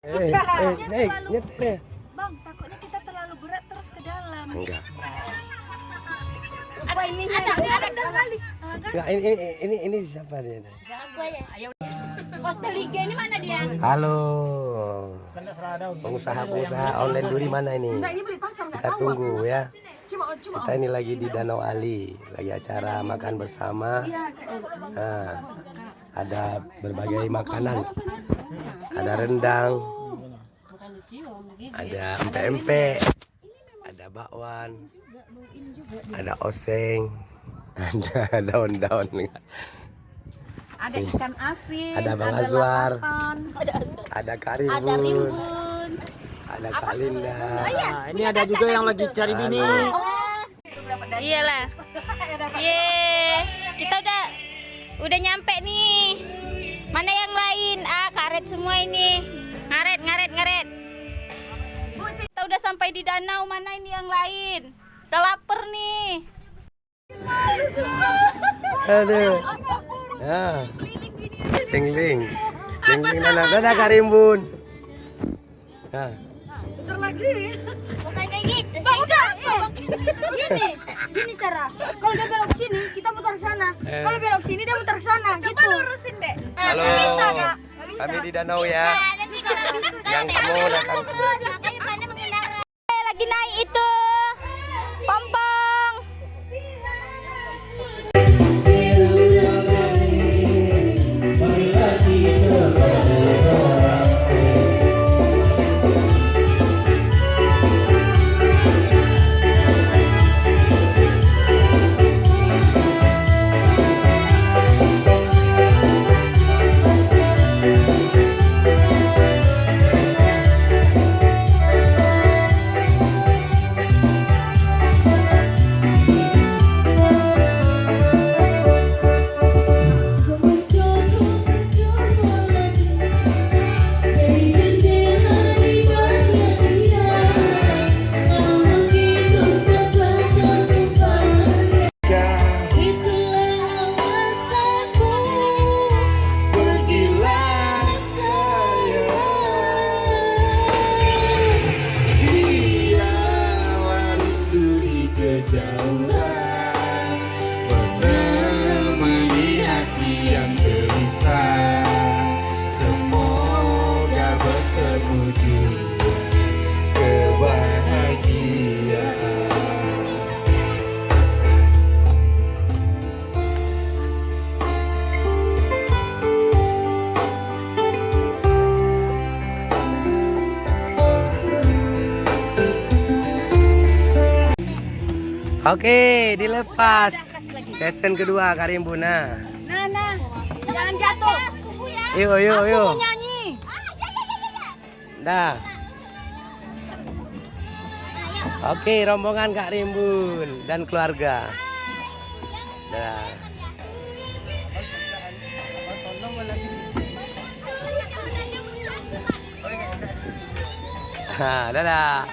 Nyetir. Bang, takutnya kita terlalu berat terus ke dalam. Enggak. Apa ini? Ada kali. Enggak, ini siapa dia? Aku aja. Ayo. Poster Liga ini mana dia? Halo. Pengusaha online duri mana ini? Enggak, ini beli pasar enggak Kita tahu. tunggu ya. Cuma Kita ini lagi di Danau Ali, lagi acara makan bersama. Nah, ada berbagai makanan. Ada rendang, ada empek-empek, ada bakwan, ada oseng, ada daun-daun. ada ikan asin, Ada Bang Azwar, lalapan, ada Kak Rimbun, ada Kak Linda. Nah, ini ada juga yang lagi cari bini. Iyalah. Ye, kita udah nyampe nih. Mana yang lain? Karet semua ini. Ngaret. Bu, kita udah sampai di danau. Mana ini yang lain? Udah lapar nih. Aduh. Ya. Ling. Dadah Kak Rimbun. Nah. bukan kayak gitu. Bang, udah. Gini cara. Kalau dia belok sini, kita muter ke sana. Kalau belok sini, dia muter ke sana. Coba lurusin deh. Halo. Bisa enggak? Kami di danau ya. Nanti kalau Yang kamu datang. makanya pada mengendara. Lagi naik itu. Pompong. Oke, dilepas. Season kedua Kak Rimbun. Nah, jangan jatuh. Yuk. Aku mau nyanyi. Dah. Oke, rombongan Kak Rimbun dan keluarga. Dah. Dadah.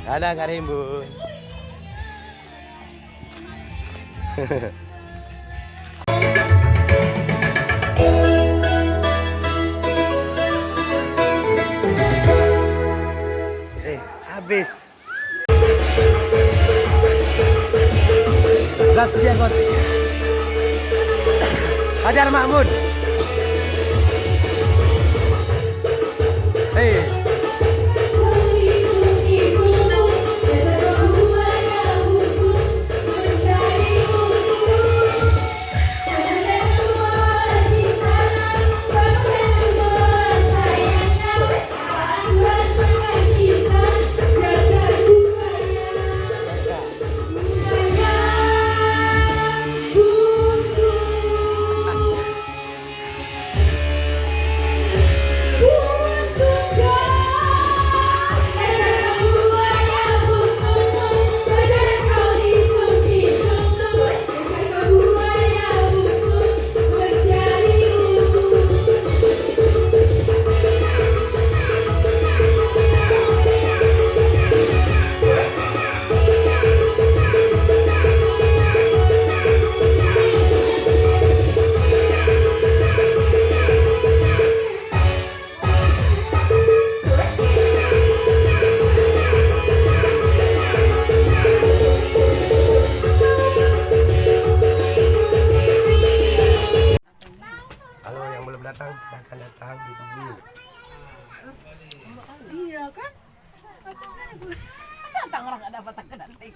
Dadah Kak Rimbun. Habis. Zaskia Got. Hajar Mahmud. Untuk datang silakan datang ditunggu. Iya kan? Datang orang nggak dapat aku nanti.